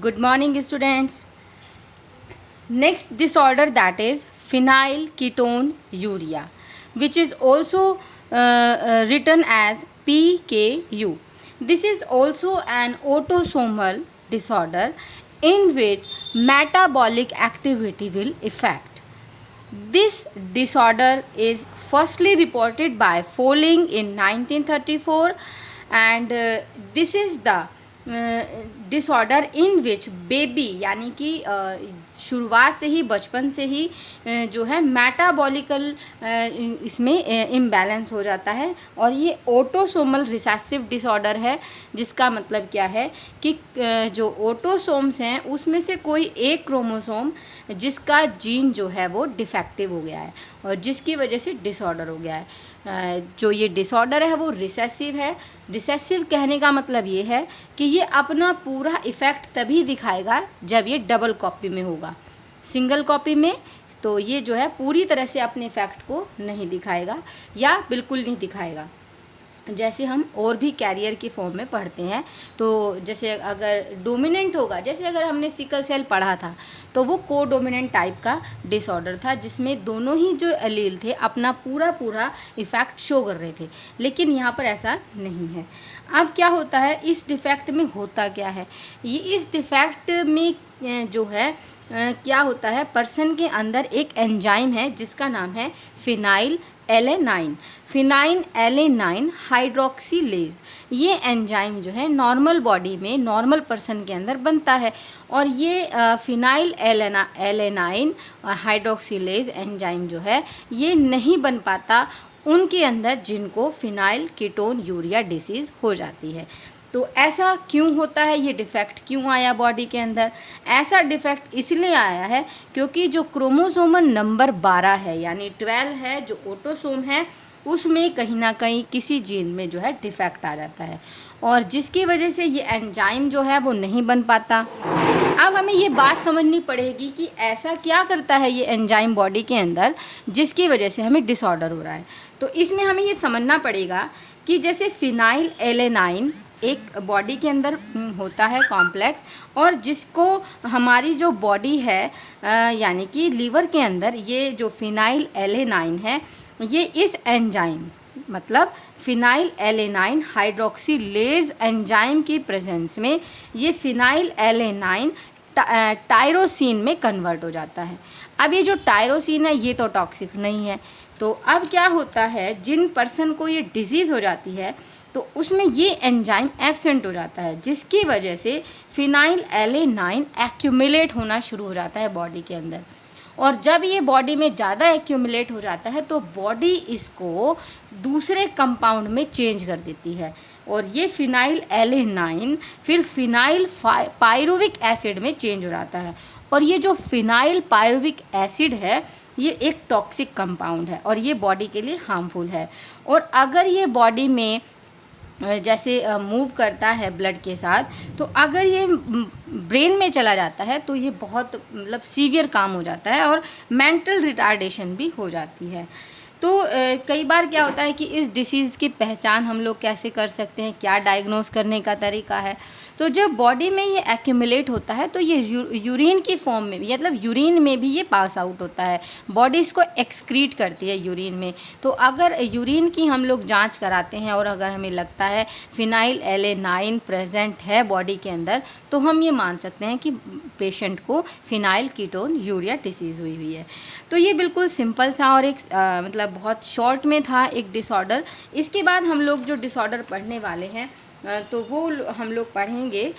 Good morning, students. Next disorder, that is phenylketonuria, which is also written as PKU. This is also an autosomal disorder in which metabolic activity will affect. This disorder is firstly reported by Folling in 1934, and this is the disorder in which baby यानी कि शुरुआत से ही बचपन से ही जो है metabolical इसमें imbalance हो जाता है और ये ऑटोसोमल रिसेसिव डिसऑर्डर है, जिसका मतलब क्या है कि जो ऑटोसोम्स हैं उसमें से कोई एक क्रोमोसोम जिसका जीन जो है वो डिफेक्टिव हो गया है और जिसकी वजह से डिसऑर्डर हो गया है। जो ये डिसऑर्डर है वो रिसेसिव है। रिसेसिव कहने का मतलब ये है कि ये अपना पूरा इफ़ेक्ट तभी दिखाएगा जब ये डबल कॉपी में होगा। सिंगल कॉपी में तो ये जो है पूरी तरह से अपने इफ़ेक्ट को नहीं दिखाएगा या बिल्कुल नहीं दिखाएगा। जैसे हम और भी कैरियर के फॉर्म में पढ़ते हैं, तो जैसे अगर डोमिनेंट होगा, जैसे अगर हमने सिकल सेल पढ़ा था तो वो कोडोमिनेंट टाइप का डिसऑर्डर था जिसमें दोनों ही जो एलील थे अपना पूरा इफ़ेक्ट शो कर रहे थे, लेकिन यहाँ पर ऐसा नहीं है। अब क्या होता है, इस डिफेक्ट में होता क्या है, ये इस डिफेक्ट में जो है क्या होता है, पर्सन के अंदर एक एंजाइम है जिसका नाम है फिनाइल एलेनाइन हाइड्रोक्सीलेज। ये एंजाइम जो है नॉर्मल बॉडी में नॉर्मल पर्सन के अंदर बनता है और ये फिनाइल एलेनाइन हाइड्रोक्सीलेज एंजाइम जो है ये नहीं बन पाता उनके अंदर जिनको फिनाइल कीटोन्यूरिया डिसीज़ हो जाती है। तो ऐसा क्यों होता है, ये डिफेक्ट क्यों आया बॉडी के अंदर? ऐसा डिफेक्ट इसलिए आया है क्योंकि जो क्रोमोसोमल नंबर 12 है यानी 12 है, जो ऑटोसोम है उसमें कहीं ना कहीं किसी जीन में जो है डिफेक्ट आ जाता है और जिसकी वजह से ये एंजाइम जो है वो नहीं बन पाता। अब हमें ये बात समझनी पड़ेगी कि ऐसा क्या करता है ये एंजाइम बॉडी के अंदर जिसकी वजह से हमें डिसऑर्डर हो रहा है। तो इसमें हमें ये समझना पड़ेगा कि जैसे फिनाइल एलेनाइन एक बॉडी के अंदर होता है कॉम्प्लेक्स, और जिसको हमारी जो बॉडी है यानी कि लीवर के अंदर ये जो फिनाइल एलेनाइन है ये इस एंजाइम मतलब फिनाइल एलेनाइन हाइड्रोक्सीलेज एंजाइम की प्रेजेंस में ये फिनाइल एलेनाइन टायरोसिन में कन्वर्ट हो जाता है। अब ये जो टायरोसिन है ये तो टॉक्सिक नहीं है, तो अब क्या होता है, जिन पर्सन को ये डिजीज़ हो जाती है तो उसमें ये एंजाइम एब्सेंट हो जाता है जिसकी वजह से फिनाइल एलेनाइन एक्यूमुलेट होना शुरू हो जाता है बॉडी के अंदर। और जब ये बॉडी में ज़्यादा एक्यूमुलेट हो जाता है तो बॉडी इसको दूसरे कंपाउंड में चेंज कर देती है और ये फिनाइल एलेनाइन फिर फिनाइल पायरुविक एसिड में चेंज हो जाता है। और ये जो फिनाइल पायरुविक एसिड है ये एक टॉक्सिक कंपाउंड है और ये बॉडी के लिए हार्मफुल है। और अगर ये बॉडी में जैसे मूव करता है ब्लड के साथ, तो अगर ये ब्रेन में चला जाता है तो ये बहुत मतलब सीवियर काम हो जाता है और मेंटल रिटार्डेशन भी हो जाती है। तो कई बार क्या होता है कि इस डिसीज़ की पहचान हम लोग कैसे कर सकते हैं, क्या डायग्नोस करने का तरीका है। तो जब बॉडी में ये एक्यूमुलेट होता है तो ये यूरिन की फॉर्म में भी मतलब यूरिन में भी ये पास आउट होता है, बॉडी इसको एक्सक्रीट करती है यूरिन में। तो अगर यूरिन की हम लोग जांच कराते हैं और अगर हमें लगता है फिनाइल एलेनाइन प्रेजेंट है बॉडी के अंदर तो हम ये मान सकते हैं कि पेशेंट को फिनाइल कीटोन्यूरिया डिसीज़ हुई है। तो ये बिल्कुल सिंपल सा और एक मतलब बहुत शॉर्ट में था एक डिसऑर्डर। इसके बाद हम लोग जो डिसऑर्डर पढ़ने वाले हैं तो वो हम लोग पढ़ेंगे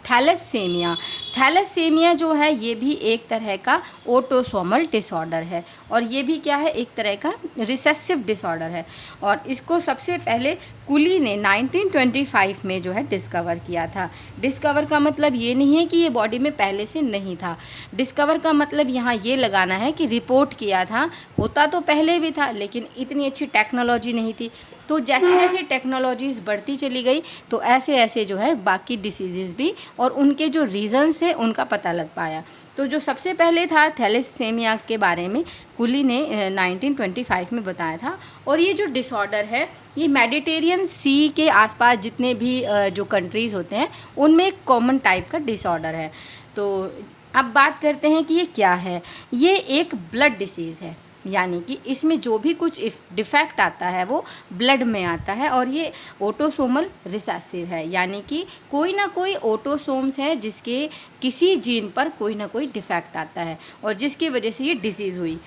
थैलेसेमिया जो है ये भी एक तरह का ऑटोसोमल डिसऑर्डर है और ये भी क्या है, एक तरह का रिसेसिव डिसऑर्डर है। और इसको सबसे पहले कुली ने 1925 में जो है डिस्कवर किया था। डिस्कवर का मतलब ये नहीं है कि ये बॉडी में पहले से नहीं था, डिस्कवर का मतलब यहाँ ये लगाना है कि रिपोर्ट किया था, होता तो पहले भी था लेकिन इतनी अच्छी टेक्नोलॉजी नहीं थी। तो जैसे जैसे टेक्नोलॉजीज़ बढ़ती चली गई तो ऐसे ऐसे जो है बाकी डिसीज़ भी और उनके जो रीज़न्स है उनका पता लग पाया। तो जो सबसे पहले था थैलेसेमिया के बारे में कुली ने 1925 में बताया था। और ये जो डिसऑर्डर है ये मेडिटेरियन सी के आसपास जितने भी जो कंट्रीज़ होते हैं उनमें एक कॉमन टाइप का डिसऑर्डर है। तो अब बात करते हैं कि ये क्या है। ये एक ब्लड डिसीज़ है, यानी कि इसमें जो भी कुछ डिफेक्ट आता है वो ब्लड में आता है। और ये ऑटोसोमल रिसेसिव है, यानी कि कोई ना कोई ऑटोसोम्स है जिसके किसी जीन पर कोई ना कोई डिफेक्ट आता है और जिसकी वजह से ये डिसीज़ हुई।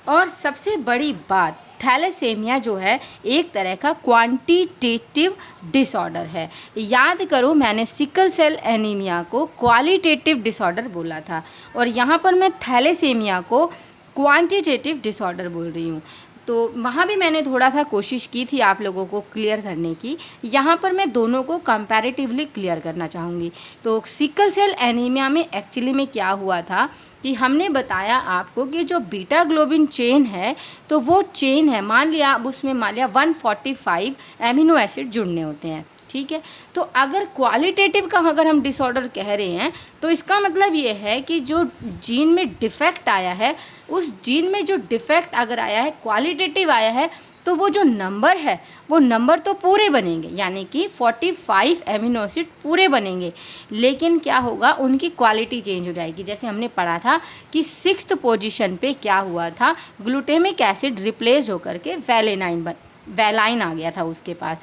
और सबसे बड़ी बात, थैलेसेमिया जो है एक तरह का क्वांटिटेटिव डिसऑर्डर है। याद करो, मैंने सिकल सेल एनीमिया को क्वालिटेटिव डिसऑर्डर बोला था और यहाँ पर मैं थैलेसेमिया को क्वांटिटेटिव डिसऑर्डर बोल रही हूँ। तो वहाँ भी मैंने थोड़ा सा कोशिश की थी आप लोगों को क्लियर करने की। यहाँ पर मैं दोनों को कंपैरेटिवली क्लियर करना चाहूँगी। तो सिकल सेल एनीमिया में एक्चुअली में क्या हुआ था कि हमने बताया आपको कि जो बीटा ग्लोबिन चेन है तो वो चेन है, मान लिया अब उसमें 145 एमिनो एसिड जुड़ने होते हैं, ठीक है। तो अगर क्वालिटेटिव का अगर हम डिसऑर्डर कह रहे हैं तो इसका मतलब ये है कि जो जीन में डिफेक्ट आया है, उस जीन में जो डिफेक्ट अगर आया है, क्वालिटेटिव आया है, तो वो जो नंबर है वो नंबर तो पूरे बनेंगे, यानी कि 45 एमिनो एसिड पूरे बनेंगे, लेकिन क्या होगा, उनकी क्वालिटी चेंज हो जाएगी। जैसे हमने पढ़ा था कि 6th पोजीशन पे क्या हुआ था, ग्लूटामिक एसिड रिप्लेस होकर के वैलाइन आ गया था उसके पास।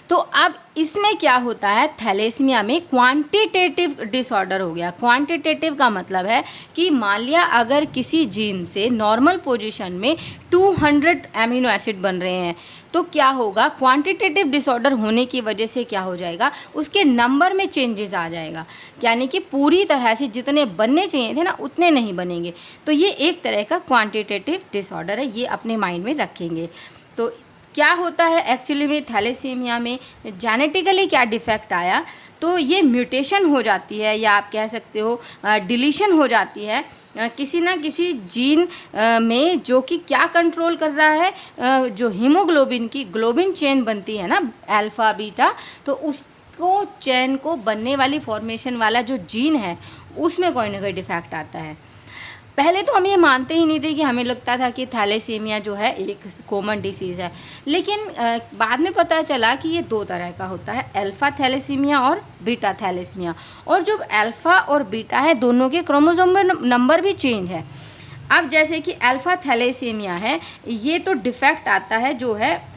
तो अब इसमें क्या होता है, थैलेसीमिया में क्वांटिटेटिव डिसऑर्डर हो गया। क्वांटिटेटिव का मतलब है कि मान लिया अगर किसी जीन से नॉर्मल पोजीशन में 200 एमिनो एसिड बन रहे हैं तो क्या होगा, क्वांटिटेटिव डिसऑर्डर होने की वजह से क्या हो जाएगा, उसके नंबर में चेंजेस आ जाएगा, यानी कि पूरी तरह से जितने बनने चाहिए थे ना उतने नहीं बनेंगे। तो ये एक तरह का क्वांटिटेटिव डिसऑर्डर है, ये अपने माइंड में रखेंगे। तो क्या होता है एक्चुअली में थैलेसीमिया में, जेनेटिकली क्या डिफेक्ट आया, तो ये म्यूटेशन हो जाती है या आप कह सकते हो डिलीशन हो जाती है किसी ना किसी जीन में, जो कि क्या कंट्रोल कर रहा है, जो हीमोग्लोबिन की ग्लोबिन चेन बनती है ना अल्फ़ा बीटा, तो उसको चेन को बनने वाली फॉर्मेशन वाला जो जीन है उसमें कोई ना कोई डिफेक्ट आता है। पहले तो हम ये मानते ही नहीं थे, कि हमें लगता था कि थैलेसीमिया जो है एक कॉमन डिसीज़ है, लेकिन बाद में पता चला कि ये दो तरह का होता है, अल्फ़ा थैलेसीमिया और बीटा थैलेसीमिया। और जो अल्फ़ा और बीटा है दोनों के क्रोमोसोमल नंबर भी चेंज है। अब जैसे कि अल्फ़ा थैलेसीमिया है, ये तो डिफेक्ट आता है जो है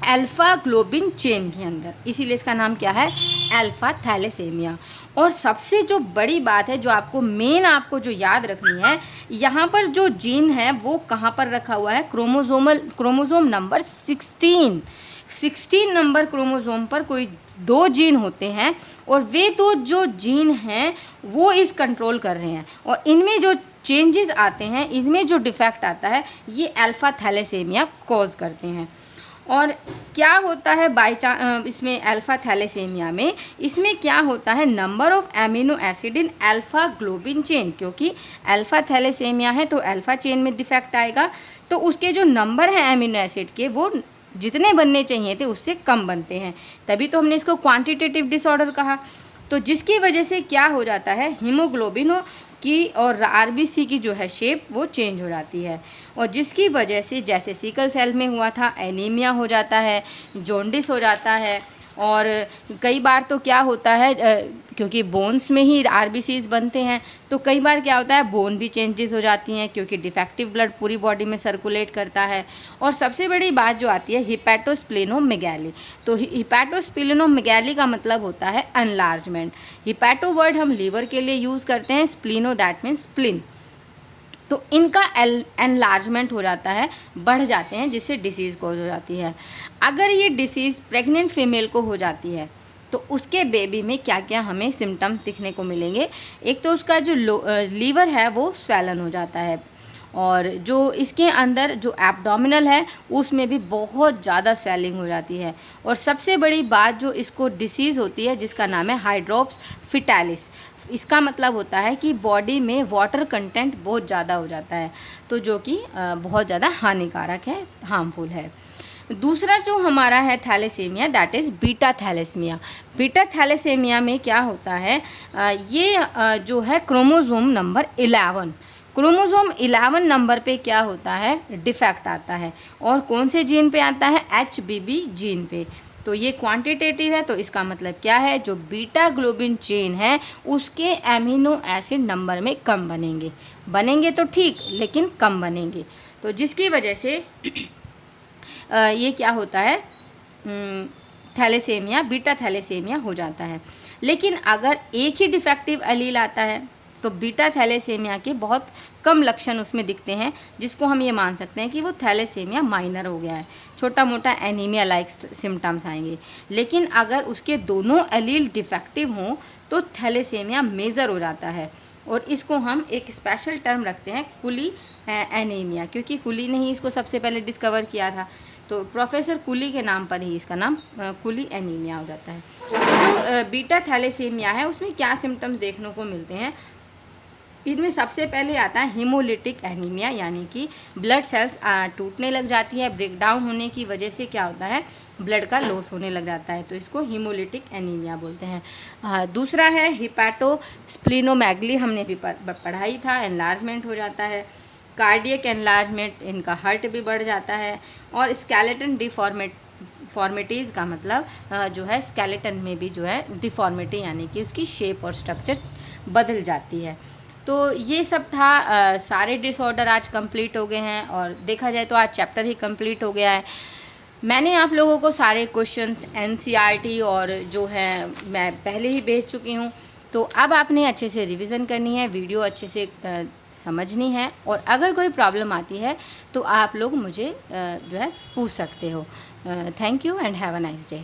अल्फ़ा ग्लोबिन चेन के अंदर, इसीलिए इसका नाम क्या है, अल्फ़ा थैलेसीमिया। और सबसे जो बड़ी बात है, जो आपको आपको जो याद रखनी है, यहाँ पर जो जीन है वो कहाँ पर रखा हुआ है, क्रोमोसोम नंबर 16 नंबर क्रोमोसोम पर कोई 2 जीन होते हैं और वे 2 जो जीन हैं वो इस कंट्रोल कर रहे हैं, और इनमें जो चेंजेस आते हैं, इनमें जो डिफेक्ट आता है, ये अल्फ़ा थैलेसीमिया कॉज करते हैं। और क्या होता है इसमें अल्फ़ा थैलेसीमिया में, इसमें क्या होता है, number of amino acid in alpha globin chain, क्योंकि अल्फ़ा थैलेसीमिया है तो अल्फ़ा चेन में डिफेक्ट आएगा, तो उसके जो नंबर हैं एमिनो एसिड के वो जितने बनने चाहिए थे उससे कम बनते हैं, तभी तो हमने इसको क्वांटिटेटिव डिसऑर्डर कहा। तो जिसकी वजह से क्या हो जाता है, हीमोग्लोबिन की और आरबीसी की जो है शेप वो चेंज हो जाती है, और जिसकी वजह से जैसे सिकल सेल में हुआ था एनीमिया हो जाता है, जॉन्डिस हो जाता है। और कई बार तो क्या होता है, क्योंकि बोन्स में ही आरबीसीज बनते हैं, तो कई बार क्या होता है, बोन भी चेंजेस हो जाती हैं, क्योंकि डिफेक्टिव ब्लड पूरी बॉडी में सर्कुलेट करता है। और सबसे बड़ी बात जो आती है, हिपैटोस्प्लेनोमेगैली। तो हिपैटोस्प्लेनोमेगैली का मतलब होता है एनलार्जमेंट। हिपैटो वर्ड हम लीवर के लिए यूज़ करते हैं, स्प्लीनो दैट मीन्स स्प्लिन। तो इनका एनलार्जमेंट हो जाता है, बढ़ जाते हैं, जिससे डिसीज़ कॉज हो जाती है। अगर ये डिसीज़ प्रेग्नेंट फीमेल को हो जाती है तो उसके बेबी में क्या क्या हमें सिम्टम्स दिखने को मिलेंगे। एक तो उसका जो लीवर है वो स्वेलन हो जाता है, और जो इसके अंदर जो एब्डोमिनल है उसमें भी बहुत ज़्यादा स्वेलिंग हो जाती है। और सबसे बड़ी बात जो इसको डिसीज़ होती है, जिसका नाम है हाइड्रोप्स फिटालिस, इसका मतलब होता है कि बॉडी में वाटर कंटेंट बहुत ज़्यादा हो जाता है, तो जो कि बहुत ज़्यादा हानिकारक है, हार्मफुल है। दूसरा जो हमारा है thalassemia, that is beta thalassemia. Beta thalassemia में क्या होता है, ये जो है क्रोमोसोम नंबर 11, क्रोमोसोम 11 नंबर पे क्या होता है, डिफेक्ट आता है। और कौन से जीन पे आता है, HBB जीन पे। तो ये क्वांटिटेटिव है, तो इसका मतलब क्या है, जो बीटा ग्लोबिन चेन है उसके एमिनो एसिड नंबर में कम बनेंगे तो ठीक, लेकिन कम बनेंगे। तो जिसकी वजह से ये क्या होता है, थैलेसीमिया, बीटा थैलेसीमिया हो जाता है। लेकिन अगर एक ही डिफेक्टिव एलील आता है तो बीटा थैलेसीमिया के बहुत कम लक्षण उसमें दिखते हैं, जिसको हम ये मान सकते हैं कि वो थैलेसीमिया माइनर हो गया है, छोटा मोटा एनीमिया लाइक सिम्टम्स आएंगे। लेकिन अगर उसके दोनों एलील डिफेक्टिव हों तो थैलेसीमिया मेजर हो जाता है, और इसको हम एक स्पेशल टर्म रखते हैं, कुली एनीमिया, क्योंकि कुली ने ही इसको सबसे पहले डिस्कवर किया था। तो प्रोफेसर कुली के नाम पर ही इसका नाम कुली एनीमिया हो जाता है। तो जो बीटा थैलेसीमिया है उसमें क्या सिम्टम्स देखने को मिलते हैं, इनमें सबसे पहले आता है हीमोलिटिक एनीमिया, यानी कि ब्लड सेल्स टूटने लग जाती है, ब्रेक डाउन होने की वजह से क्या होता है, ब्लड का लॉस होने लग जाता है, तो इसको हीमोलिटिक एनीमिया बोलते हैं। दूसरा है हिपैटोस्प्लीनोमेगली, हमने भी पढ़ाई था, एनलार्जमेंट हो जाता है, कार्डियक एनलार्जमेंट, इनका हार्ट भी बढ़ जाता है, और स्केलेटन डिफॉर्मिटीज़ का मतलब जो है स्केलेटन में भी जो है डिफॉर्मिटी, यानी कि उसकी शेप और स्ट्रक्चर बदल जाती है। तो ये सब था, सारे डिसऑर्डर आज कंप्लीट हो गए हैं, और देखा जाए तो आज चैप्टर ही कंप्लीट हो गया है। मैंने आप लोगों को सारे क्वेश्चंस NCERT और जो है मैं पहले ही भेज चुकी हूँ, तो अब आपने अच्छे से रिवीजन करनी है, वीडियो अच्छे से समझनी है, और अगर कोई प्रॉब्लम आती है तो आप लोग मुझे जो है पूछ सकते हो। Thank you and have a nice day.